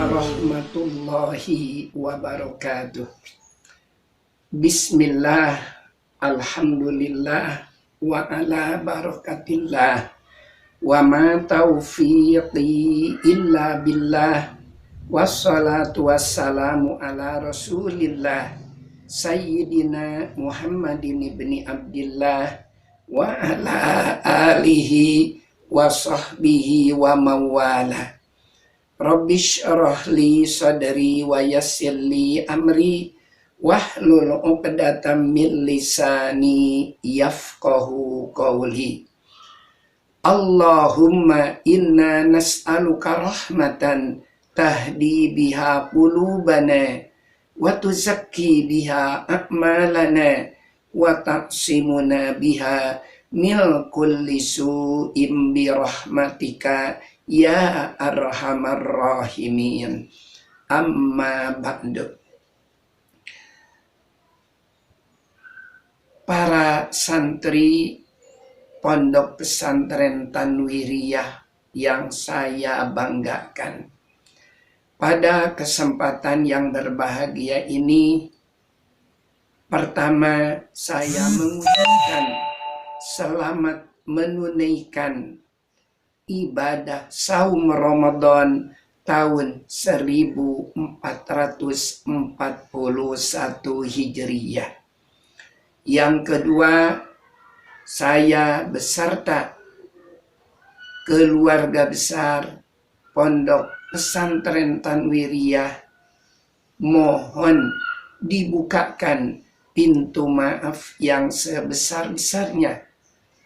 warahmatullahi wabarakatuh. Bismillah, alhamdulillah, wa ala barakatillah, wa ma taufiqi illa billah, wassalatu wassalamu ala rasulillah, sayyidina Muhammadin ibni Abdillah, wa ala alihi wa sahbihi wa mawala. Rabbish shrahli sadri wa yassirli amri wahlul 'uqdatam min lisani yafqahu qawli. Allahumma inna nas'aluka rahmatan tahdi biha qulubana wa tuzakki biha a'malana wa taqsimuna biha min kulli su'in bi rahmatika ya arhamar rahimin. Amma ba'du. Para santri Pondok Pesantren Tanwiriyah yang saya banggakan, pada kesempatan yang berbahagia ini, pertama saya mengucapkan selamat menunaikan ibadah saum Ramadan tahun 1441 Hijriyah. Yang kedua, saya beserta keluarga besar Pondok Pesantren Tanwiriyah mohon dibukakan pintu maaf yang sebesar-besarnya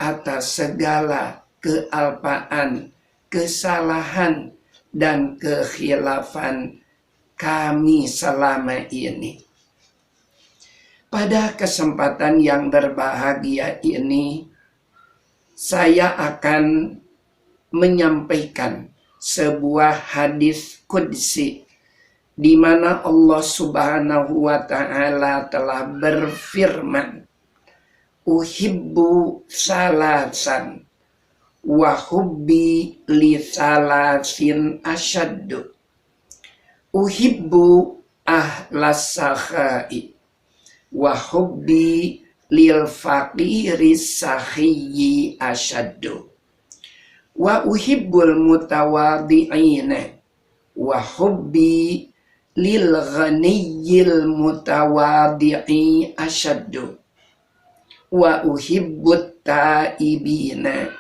atas segala kealpaan, kesalahan, dan kekhilafan kami selama ini. Pada kesempatan yang berbahagia ini, saya akan menyampaikan sebuah hadis qudsi di mana Allah Subhanahu wa taala telah berfirman, "Uhibbu salasan wa hubbi li salasin asyaddu. Uhibbu ahlas sakhai wa hubbi lil faqiri sahiyyi asyaddu. Wa uhibbul mutawadhi'ina wa hubbi lil ghaniyyil mutawadhi'i asyaddu. Wa uhibbut taibina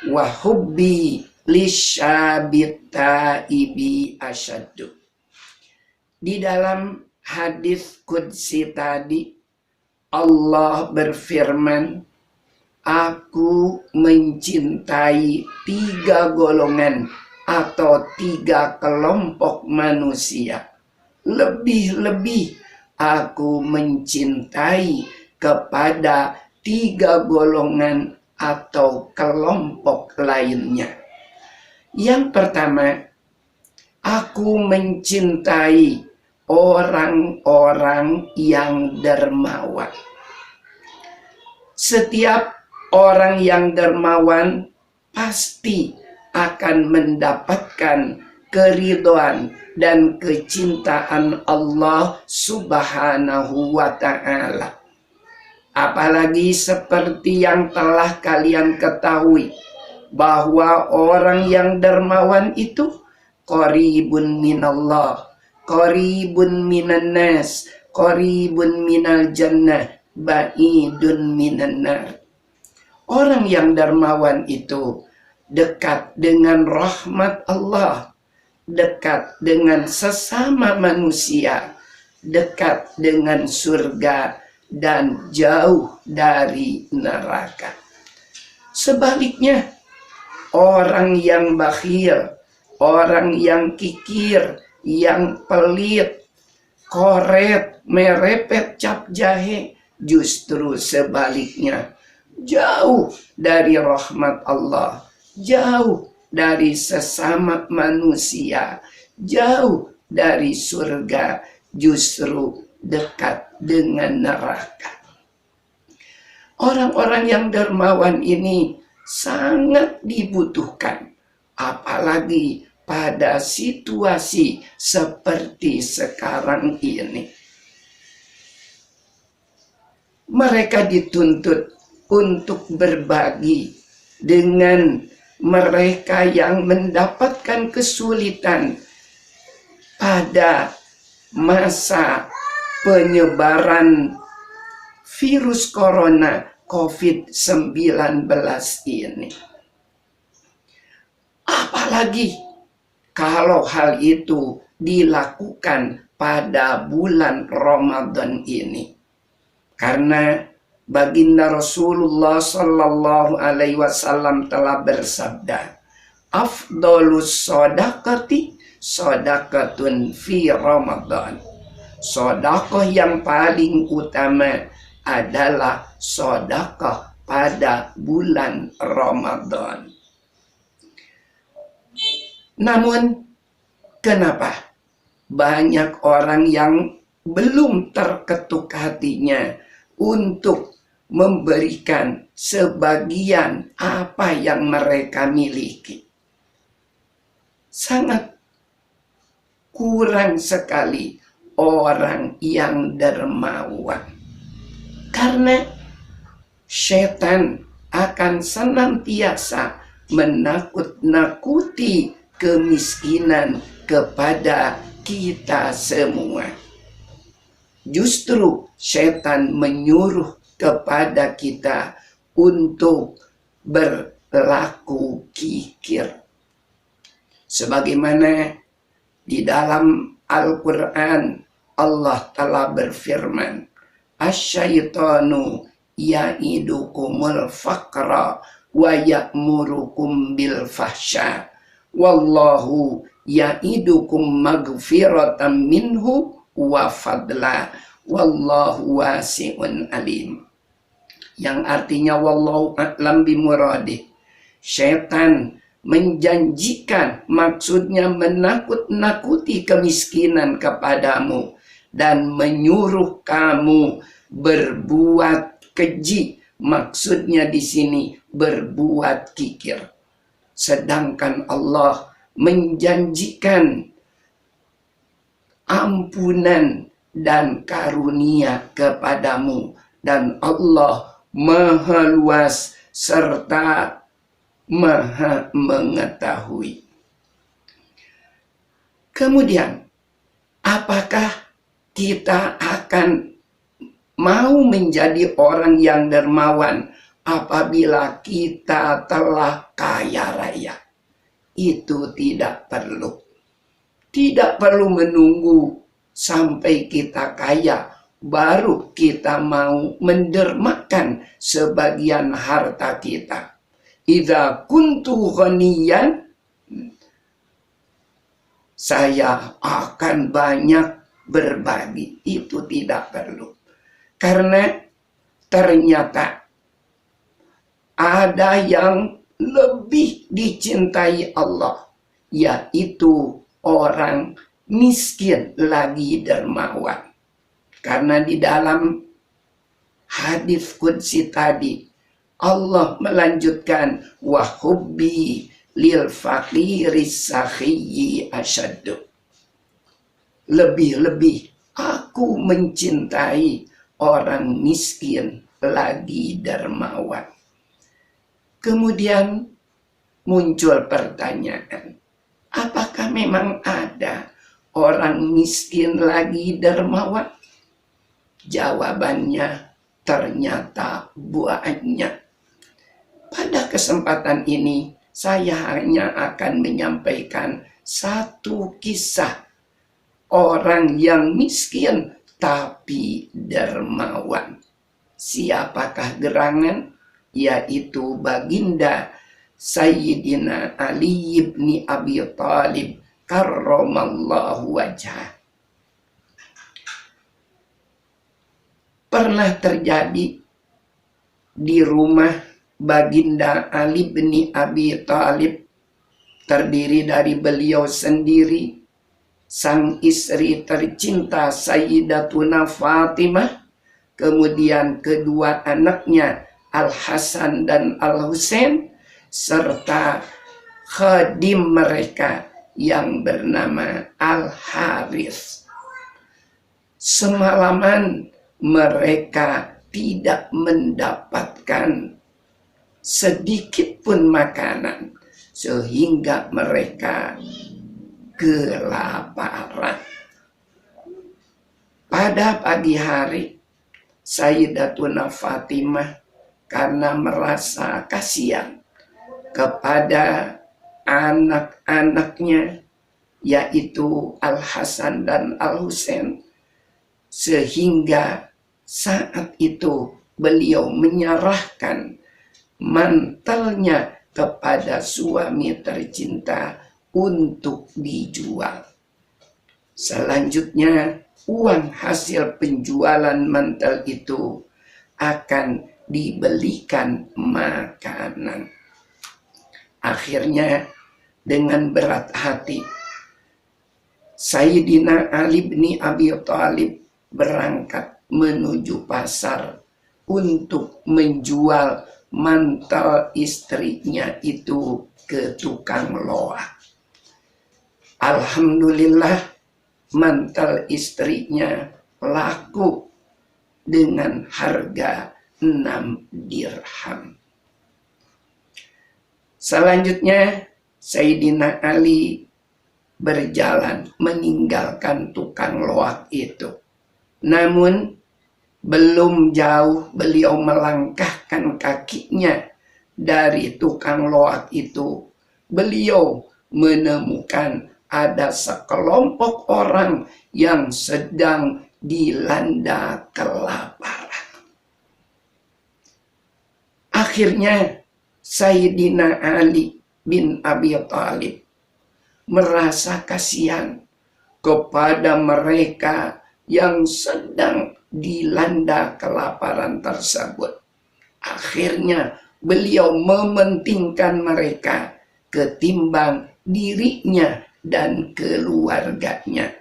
wa hubbi lisyabit taibi asyaddu." Di dalam hadis qudsi tadi, Allah berfirman, "Aku mencintai 3 golongan atau 3 kelompok manusia. Lebih-lebih aku mencintai kepada 3 golongan atau kelompok lainnya. Yang pertama, aku mencintai orang-orang yang dermawan. Setiap orang yang dermawan pasti akan mendapatkan keridhaan dan kecintaan Allah Subhanahu wa ta'ala. Apalagi seperti yang telah kalian ketahui, bahwa orang yang dermawan itu qaribun minallah, qaribun minan nas, qaribun minal jannah, ba'idun minan nar. Orang yang dermawan itu dekat dengan rahmat Allah, dekat dengan sesama manusia, dekat dengan surga, dan jauh dari neraka. Sebaliknya, orang yang bakhil, orang yang kikir, yang pelit, koret, merepet cap jahe, justru sebaliknya, jauh dari rahmat Allah, jauh dari sesama manusia, jauh dari surga, justru dekat dengan neraka. Orang-orang yang dermawan ini sangat dibutuhkan, apalagi pada situasi seperti sekarang ini. Mereka dituntut untuk berbagi dengan mereka yang mendapatkan kesulitan pada masa penyebaran virus corona COVID-19 ini. Apalagi kalau hal itu dilakukan pada bulan Ramadan ini. Karena baginda Rasulullah Sallallahu Alaihi Wasallam telah bersabda, "Afdolus sodakati sodakatun fi Ramadan." Sodakoh yang paling utama adalah sodakoh pada bulan Ramadan. Namun, kenapa banyak orang yang belum terketuk hatinya untuk memberikan sebagian apa yang mereka miliki? Sangat kurang sekali orang yang dermawan. Karena setan akan senantiasa menakut-nakuti kemiskinan kepada kita semua. Justru setan menyuruh kepada kita untuk berlaku kikir. Sebagaimana di dalam Al-Quran Allah telah berfirman, "Asyaitanu ya'idukumul faqra wa ya'murukum bil fahsya wallahu ya'idukum magfiratan minhu wa fadla wallahu wasi'un alim." Yang artinya wallahu a'lam bimuradih. Setan menjanjikan, maksudnya menakut-nakuti kemiskinan kepadamu dan menyuruh kamu berbuat keji, maksudnya di sini berbuat kikir. Sedangkan Allah menjanjikan ampunan dan karunia kepadamu, dan Allah Maha luas serta Maha mengetahui. Kemudian, apakah kita akan mau menjadi orang yang dermawan apabila kita telah kaya raya? Itu tidak perlu. Tidak perlu menunggu sampai kita kaya baru kita mau mendermakan sebagian harta kita. Idza kuntu ghaniyan, saya akan banyak berbagi. Itu tidak perlu. Karena ternyata ada yang lebih dicintai Allah, yaitu orang miskin lagi dermawan. Karena di dalam hadis qudsi tadi Allah melanjutkan, wa hubbi lil faqiris sakhiyyi asyaddu. Lebih-lebih aku mencintai orang miskin lagi dermawan. Kemudian muncul pertanyaan, apakah memang ada orang miskin lagi dermawan? Jawabannya ternyata banyak. Pada kesempatan ini, saya hanya akan menyampaikan satu kisah orang yang miskin tapi dermawan. Siapakah gerangan? Yaitu baginda Sayyidina Ali ibn Abi Thalib karramallahu wajhah. Pernah terjadi di rumah baginda Ali bin Abi Thalib, terdiri dari beliau sendiri, sang istri tercinta Sayyidatuna Fatimah, kemudian kedua anaknya Al-Hasan dan Al-Husain, serta khadim mereka yang bernama Al-Harith. Semalaman mereka tidak mendapatkan sedikit pun makanan, sehingga mereka kelaparan. Pada pagi hari, Sayyidatuna Fatimah karena merasa kasihan kepada anak-anaknya, yaitu Al-Hasan dan Al-Husain, sehingga saat itu beliau menyerahkan mantelnya kepada suami tercinta untuk dijual. Selanjutnya, uang hasil penjualan mantel itu akan dibelikan makanan. Akhirnya, dengan berat hati, Sayyidina Ali bin Abi Thalib berangkat menuju pasar untuk menjual mantel istrinya itu ke tukang loak. Alhamdulillah, mantel istrinya laku dengan harga 6 dirham. Selanjutnya, Sayyidina Ali berjalan meninggalkan tukang loak itu. Namun, belum jauh beliau melangkahkan kakinya dari tukang loak itu, beliau menemukan ada sekelompok orang yang sedang dilanda kelaparan. Akhirnya, Sayyidina Ali bin Abi Thalib merasa kasihan kepada mereka yang sedang dilanda kelaparan tersebut. Akhirnya beliau mementingkan mereka ketimbang dirinya dan keluarganya.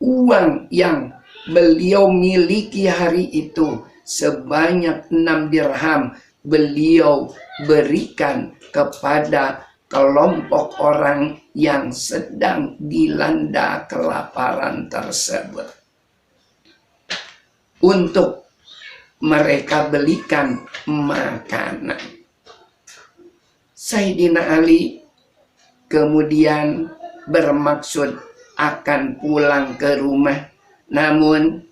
Uang yang beliau miliki hari itu sebanyak 6 dirham beliau berikan kepada kelompok orang yang sedang dilanda kelaparan tersebut, untuk mereka belikan makanan. Sayyidina Ali kemudian bermaksud akan pulang ke rumah, namun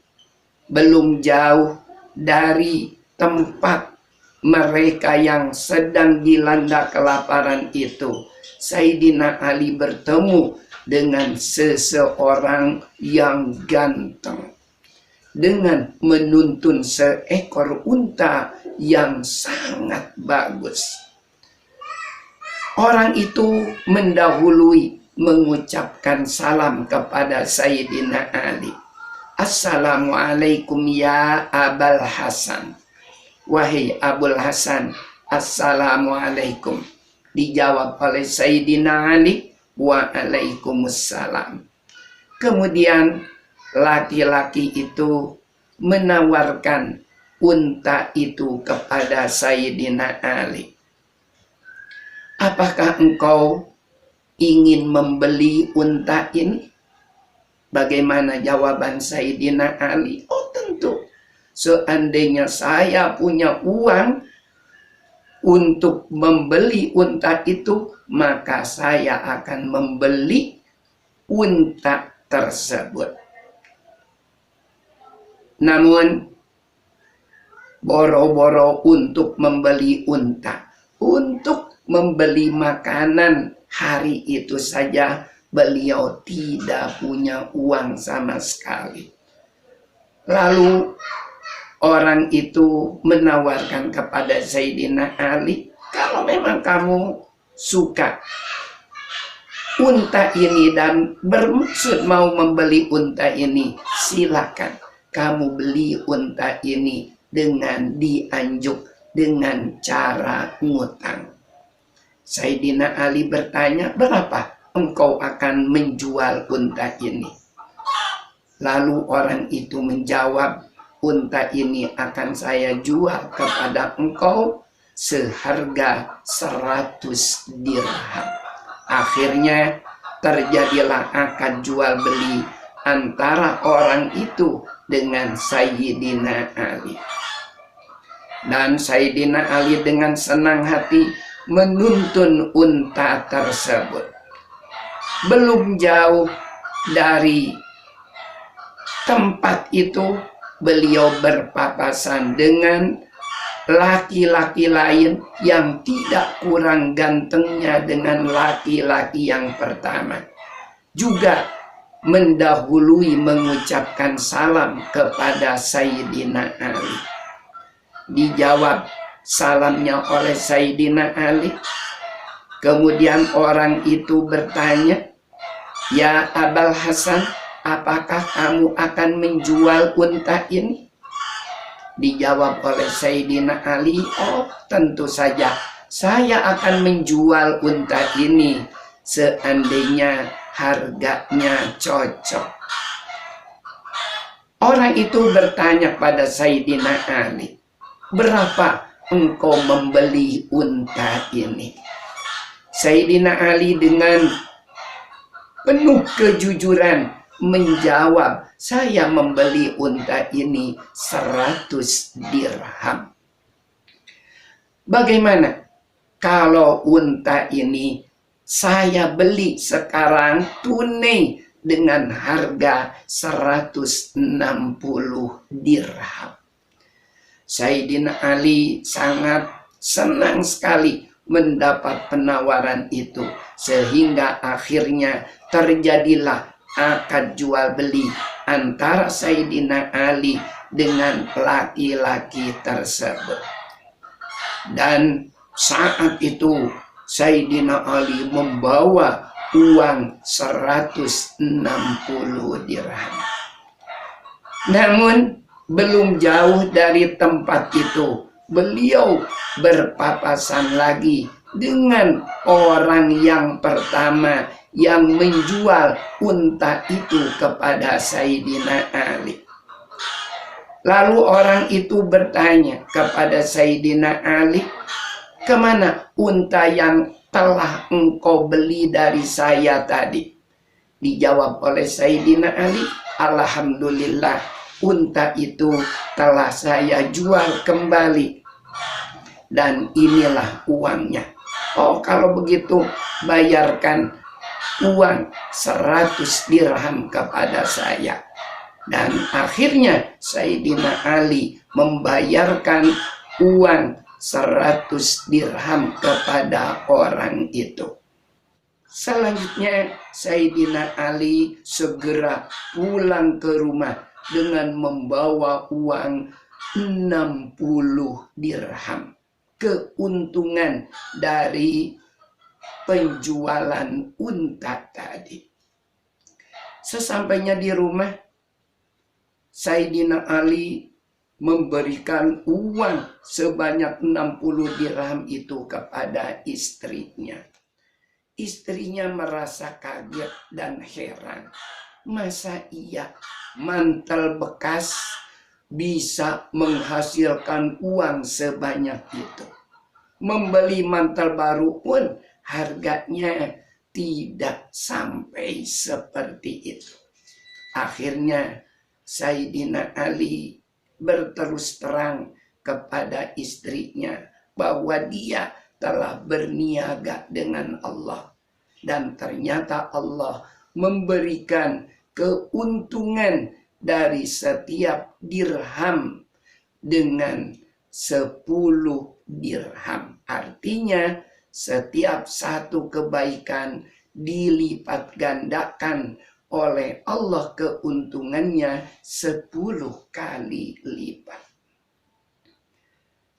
belum jauh dari tempat mereka yang sedang dilanda kelaparan itu, Sayyidina Ali bertemu dengan seseorang yang ganteng dengan menuntun seekor unta yang sangat bagus. Orang itu mendahului mengucapkan salam kepada Sayyidina Ali. Assalamualaikum ya Abul Hasan. Wahai Abul Hasan, assalamualaikum. Dijawab oleh Sayyidina Ali, waalaikumsalam. Kemudian laki-laki itu menawarkan unta itu kepada Sayyidina Ali. Apakah engkau ingin membeli unta ini? Bagaimana jawaban Sayyidina Ali? Oh tentu. Seandainya saya punya uang untuk membeli unta itu, maka saya akan membeli unta tersebut. Namun, boro-boro untuk membeli unta, untuk membeli makanan hari itu saja, beliau tidak punya uang sama sekali. Lalu orang itu menawarkan kepada Sayyidina Ali, kalau memang kamu suka unta ini dan bermaksud mau membeli unta ini, silakan kamu beli unta ini dengan dianjuk dengan cara ngutang. Sayyidina Ali bertanya, berapa engkau akan menjual unta ini? Lalu orang itu menjawab, unta ini akan saya jual kepada engkau seharga 100 dirham. Akhirnya terjadilah akad jual beli antara orang itu dengan Sayyidina Ali. Dan Sayyidina Ali dengan senang hati menuntun unta tersebut. Belum jauh dari tempat itu, beliau berpapasan dengan laki-laki lain yang tidak kurang gantengnya dengan laki-laki yang pertama. Juga mendahului mengucapkan salam kepada Sayyidina Ali. Dijawab salamnya oleh Sayyidina Ali. Kemudian orang itu bertanya, "Ya Abul Hasan, apakah kamu akan menjual unta ini?" Dijawab oleh Sayyidina Ali, "Oh, tentu saja saya akan menjual unta ini seandainya harganya cocok." Orang itu bertanya pada Sayyidina Ali, "Berapa engkau membeli unta ini?" Sayyidina Ali dengan penuh kejujuran menjawab, "Saya membeli unta ini 100 dirham." Bagaimana kalau unta ini saya beli sekarang tunai dengan harga 160 dirham? Sayyidina Ali sangat senang sekali mendapat penawaran itu, sehingga akhirnya terjadilah akad jual beli antara Sayyidina Ali dengan laki-laki tersebut. Dan saat itu Sayyidina Ali membawa uang 160 dirham. Namun belum jauh dari tempat itu, beliau berpapasan lagi dengan orang yang pertama yang menjual unta itu kepada Sayyidina Ali. Lalu orang itu bertanya kepada Sayyidina Ali, "Kemana unta yang telah engkau beli dari saya tadi?" Dijawab oleh Sayyidina Ali, "Alhamdulillah, unta itu telah saya jual kembali dan inilah uangnya." "Oh, kalau begitu bayarkan uang 100 dirham kepada saya." Dan akhirnya Sayyidina Ali membayarkan uang 100 dirham kepada orang itu. Selanjutnya Sayyidina Ali segera pulang ke rumah dengan membawa uang 60 dirham. Keuntungan dari penjualan unta tadi. Sesampainya di rumah, Sayyidina Ali memberikan uang sebanyak 60 dirham itu kepada istrinya. Istrinya merasa kaget dan heran. Masa iya mantel bekas bisa menghasilkan uang sebanyak itu? Membeli mantel baru pun harganya tidak sampai seperti itu. Akhirnya Sayyidina Ali berterus terang kepada istrinya bahwa dia telah berniaga dengan Allah. Dan ternyata Allah memberikan keuntungan dari setiap dirham dengan 10 dirham. Artinya setiap satu kebaikan dilipat gandakan oleh Allah keuntungannya 10 kali lipat.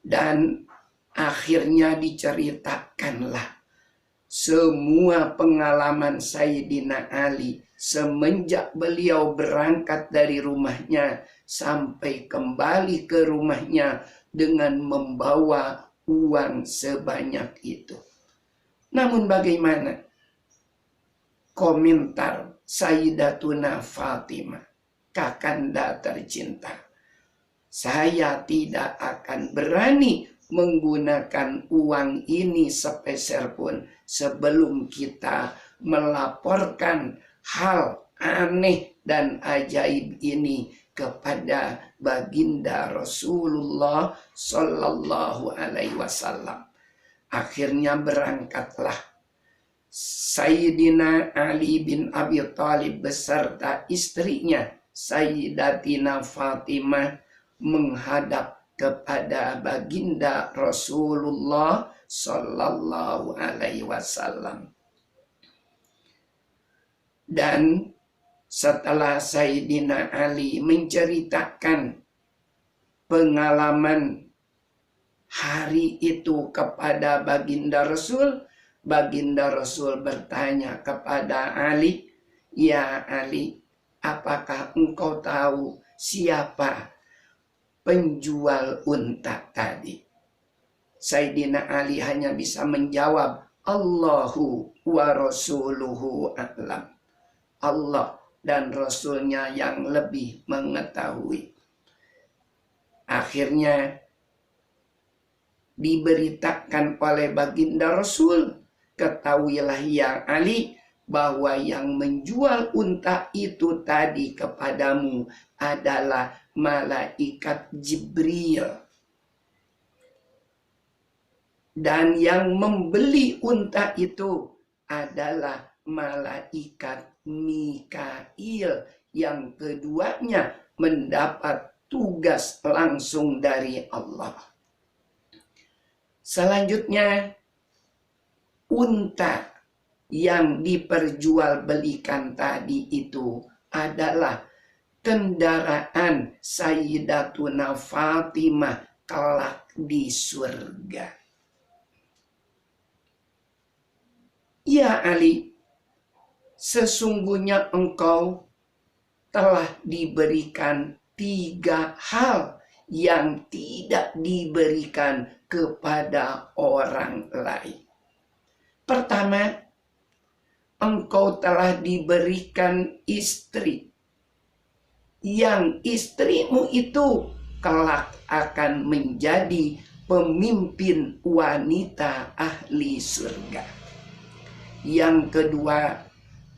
Dan akhirnya diceritakanlah semua pengalaman Sayyidina Ali semenjak beliau berangkat dari rumahnya sampai kembali ke rumahnya dengan membawa uang sebanyak itu. Namun bagaimana komentar Sayyidatuna Fatimah, kakanda tercinta? "Saya tidak akan berani menggunakan uang ini sepeser pun sebelum kita melaporkan hal aneh dan ajaib ini kepada baginda Rasulullah Sallallahu Alaihi Wasallam. Akhirnya berangkatlah Sayyidina Ali bin Abi Thalib beserta istrinya Sayyidatina Fatimah menghadap kepada baginda Rasulullah Sallallahu Alaihi Wasallam. Dan setelah Sayyidina Ali menceritakan pengalaman hari itu kepada baginda Rasul bertanya kepada Ali, "Ya Ali, apakah engkau tahu siapa penjual unta tadi?" Sayyidina Ali hanya bisa menjawab, "Allahu wa rasuluhu a'lam." Allah dan Rasulnya yang lebih mengetahui. Akhirnya diberitakan oleh baginda Rasul, "Ketahuilah ya Ali, bahwa yang menjual unta itu tadi kepadamu adalah malaikat Jibril. Dan yang membeli unta itu adalah malaikat Mikail, yang keduanya mendapat tugas langsung dari Allah." Selanjutnya, unta yang diperjualbelikan tadi itu adalah kendaraan Sayyidatuna Fatimah kelak di surga. "Ya Ali, sesungguhnya engkau telah diberikan 3 hal yang tidak diberikan kepada orang lain. Pertama, engkau telah diberikan istri, yang istrimu itu kelak akan menjadi pemimpin wanita ahli surga. Yang kedua,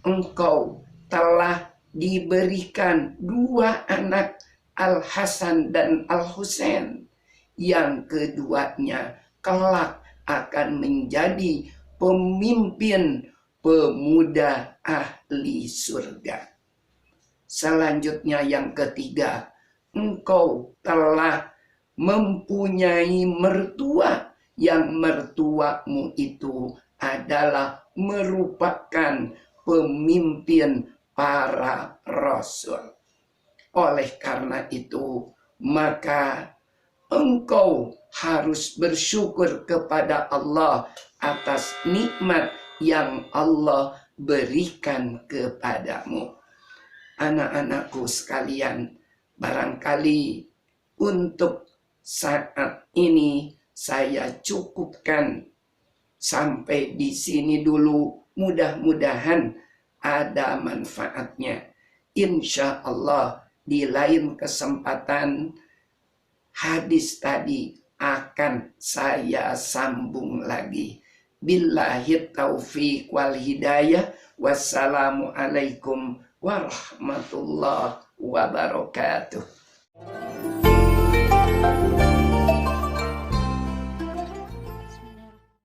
engkau telah diberikan 2 anak, Al-Hasan dan Al-Husain, yang keduanya kelak akan menjadi pemimpin pemuda ahli surga. Selanjutnya yang ketiga, engkau telah mempunyai mertua, yang mertuamu itu adalah merupakan pemimpin para rasul. Oleh karena itu, maka engkau harus bersyukur kepada Allah atas nikmat yang Allah berikan kepadamu." Anak-anakku sekalian, barangkali untuk saat ini saya cukupkan sampai di sini dulu. Mudah-mudahan ada manfaatnya. Insya Allah di lain kesempatan hadis tadi akan saya sambung lagi. Billahi taufiq wal hidayah. Wassalamualaikum warahmatullahi wabarakatuh.